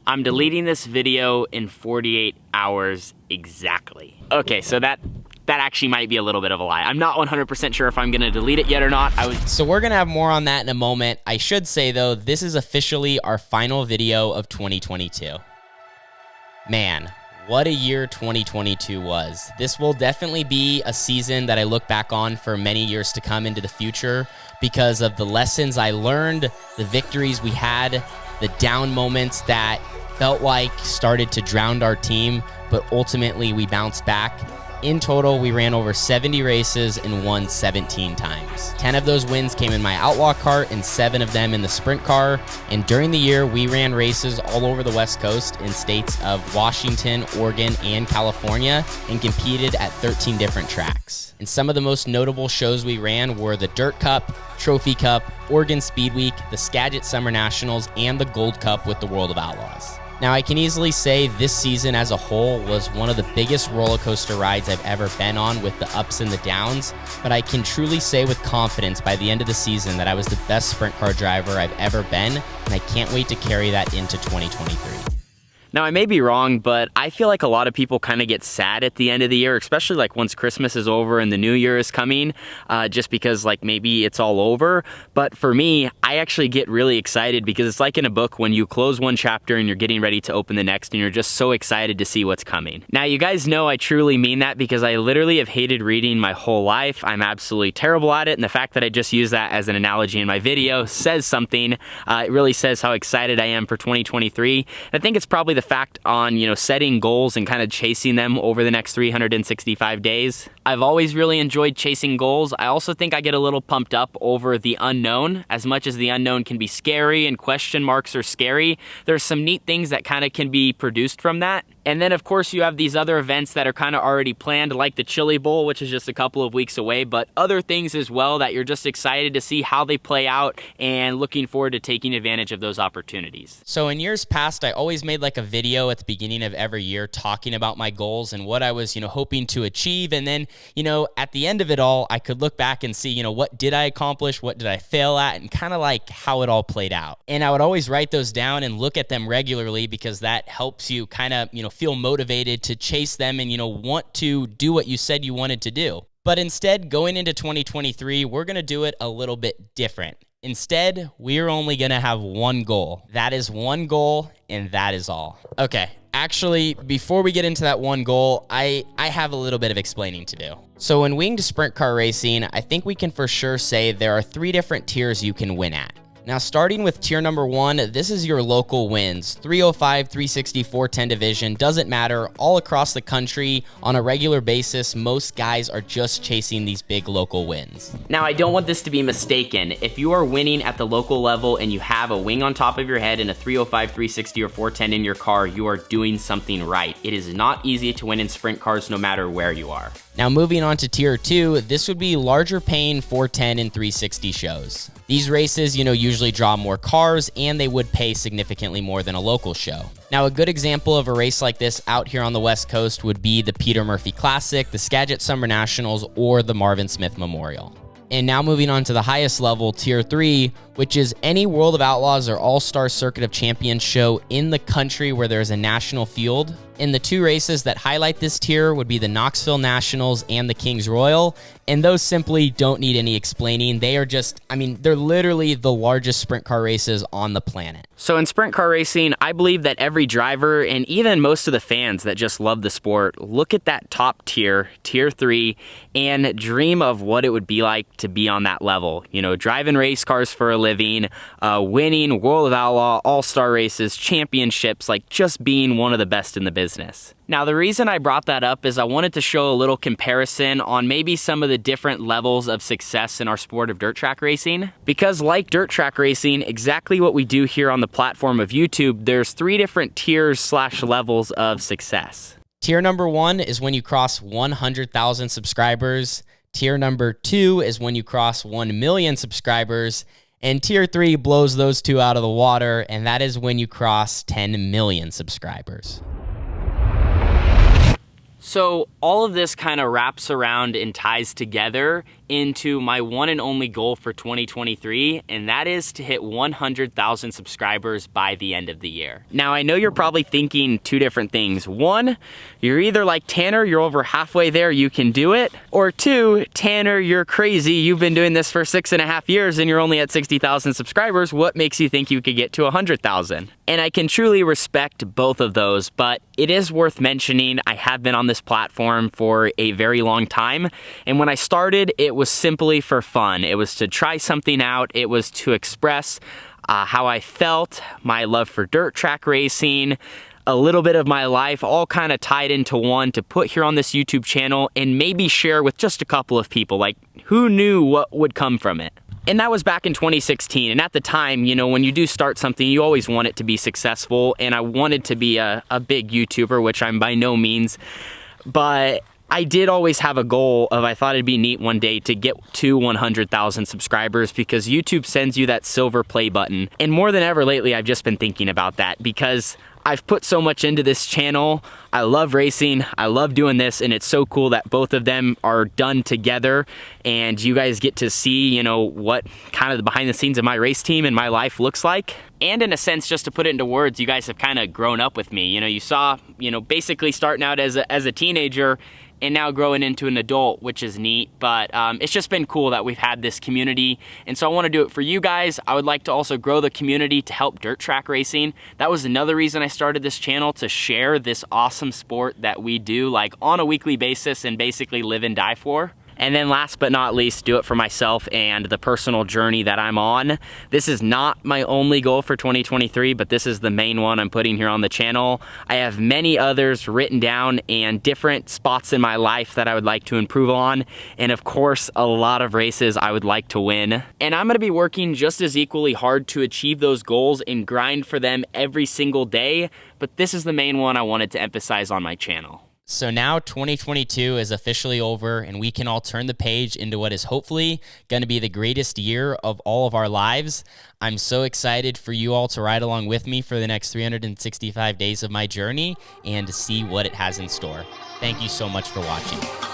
I'm deleting this video in 48 hours exactly. Okay, so that actually might be a little bit of a lie. I'm not 100% sure if I'm gonna delete it yet or not. So we're gonna have more on that in a moment. I should say though, this is officially our final video of 2022. Man, what a year 2022 was. This will definitely be a season that I look back on for many years to come into the future because of the lessons I learned, the victories we had, the down moments that felt like started to drown our team, but ultimately we bounced back. In total, we ran over 70 races and won 17 times. 10 of those wins came in my Outlaw cart and 7 of them in the sprint car. And during the year, we ran races all over the West Coast in states of Washington, Oregon, and California and competed at 13 different tracks. And some of the most notable shows we ran were the Dirt Cup, Trophy Cup, Oregon Speed Week, the Skagit Summer Nationals, and the Gold Cup with the World of Outlaws. Now, I can easily say this season as a whole was one of the biggest roller coaster rides I've ever been on with the ups and the downs, but I can truly say with confidence by the end of the season that I was the best sprint car driver I've ever been, and I can't wait to carry that into 2023. Now, I may be wrong, but I feel like a lot of people kind of get sad at the end of the year, especially like once Christmas is over and the new year is coming, just because like maybe it's all over. But for me, I actually get really excited because it's like in a book when you close one chapter and you're getting ready to open the next and you're just so excited to see what's coming. Now, you guys know I truly mean that because I literally have hated reading my whole life. I'm absolutely terrible at it. And the fact that I just use that as an analogy in my video says something. It really says how excited I am for 2023. I think it's probably the fact on, setting goals and kind of chasing them over the next 365 days. I've always really enjoyed chasing goals. I also think I get a little pumped up over the unknown. As much as the unknown can be scary and question marks are scary, there's some neat things that kind of can be produced from that. And then, of course, you have these other events that are kind of already planned, like the Chili Bowl, which is just a couple of weeks away, but other things as well that you're just excited to see how they play out and looking forward to taking advantage of those opportunities. So in years past, I always made like a video at the beginning of every year talking about my goals and what I was, hoping to achieve. And then, at the end of it all, I could look back and see, what did I accomplish? What did I fail at? And kind of like how it all played out. And I would always write those down and look at them regularly because that helps you kind of, feel motivated to chase them and, want to do what you said you wanted to do. But instead, going into 2023, we're going to do it a little bit different. Instead, we're only going to have one goal. That is one goal, and that is all. Okay, actually, before we get into that one goal, I have a little bit of explaining to do. So in winged sprint car racing, I think we can for sure say there are 3 different tiers you can win at. Now, starting with tier number 1, this is your local wins. 305, 360, 410 division, doesn't matter. All across the country, on a regular basis, most guys are just chasing these big local wins. Now, I don't want this to be mistaken. If you are winning at the local level and you have a wing on top of your head and a 305, 360, or 410 in your car, you are doing something right. It is not easy to win in sprint cars no matter where you are. Now, moving on to tier 2, this would be larger paying 410 and 360 shows. These races, usually draw more cars and they would pay significantly more than a local show. Now, a good example of a race like this out here on the West Coast would be the Peter Murphy Classic, the Skagit Summer Nationals, or the Marvin Smith Memorial. And now moving on to the highest level, tier 3, which is any World of Outlaws or All-Star Circuit of Champions show in the country where there's a national field. And the 2 races that highlight this tier would be the Knoxville Nationals and the Kings Royal. And those simply don't need any explaining. They are just, they're literally the largest sprint car races on the planet. So in sprint car racing, I believe that every driver and even most of the fans that just love the sport look at that top tier, tier 3, and dream of what it would be like to be on that level. Driving race cars for a living, winning World of Outlaw, All-Star races, championships, like just being one of the best in the business. Now, the reason I brought that up is I wanted to show a little comparison on maybe some of the different levels of success in our sport of dirt track racing. Because like dirt track racing, exactly what we do here on the platform of YouTube, there's 3 different tiers / levels of success. Tier number 1 is when you cross 100,000 subscribers. Tier number 2 is when you cross 1 million subscribers. And tier 3 blows those 2 out of the water, and that is when you cross 10 million subscribers. So all of this kind of wraps around and ties together into my one and only goal for 2023, and that is to hit 100,000 subscribers by the end of the year. Now, I know you're probably thinking two different things. One, you're either like, Tanner, you're over halfway there, you can do it. Or two, Tanner, you're crazy, you've been doing this for 6.5 years and you're only at 60,000 subscribers. What makes you think you could get to 100,000? And I can truly respect both of those, but it is worth mentioning I have been on this platform for a very long time. And when I started, it was simply for fun. It was to try something out. It was to express how I felt, my love for dirt track racing, a little bit of my life, all kind of tied into one to put here on this YouTube channel and maybe share with just a couple of people. Like, who knew what would come from it? And that was back in 2016. And at the time, you know, when you do start something, you always want it to be successful. And I wanted to be a big YouTuber, which I'm by no means. But I did always have a goal of, I thought it'd be neat one day to get to 100,000 subscribers, because YouTube sends you that silver play button. And more than ever lately, I've just been thinking about that, because I've put so much into this channel. I love racing, I love doing this, and it's so cool that both of them are done together, and you guys get to see, you know, what kind of the behind the scenes of my race team and my life looks like. And in a sense, just to put it into words, you guys have kind of grown up with me. You know, you saw, you know, basically starting out as a teenager and now growing into an adult, which is neat. But it's just been cool that we've had this community. And so I want to do it for you guys. I would like to also grow the community to help dirt track racing. That was another reason I started this channel, to share this awesome sport that we do like on a weekly basis and basically live and die for. And then last but not least, do it for myself and the personal journey that I'm on. This is not my only goal for 2023, but this is the main one I'm putting here on the channel. I have many others written down and different spots in my life that I would like to improve on. And of course, a lot of races I would like to win. And I'm gonna be working just as equally hard to achieve those goals and grind for them every single day. But this is the main one I wanted to emphasize on my channel. So now 2022 is officially over, and we can all turn the page into what is hopefully going to be the greatest year of all of our lives. I'm so excited for you all to ride along with me for the next 365 days of my journey and to see what it has in store. Thank you so much for watching.